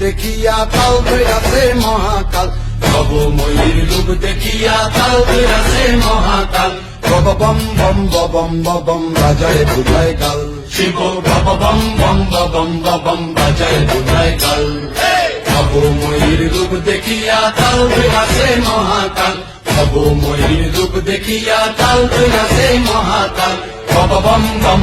দেখিয়া কাল ধরাছে মহাকাল, ভবময়ীর রূপ দেখিয়া কাল ধরাছে মহাকাল। বম বম বম বম বাজায় বুঝায় কাল, শিব বম বম বম বম বাজায় বুঝায় কাল। ভবময়ীর রূপ দেখিয়া কাল ধরাছে মহাকাল, ভবময়ীর রূপ দেখিয়া কাল ধরাছে মহাকাল। বম বম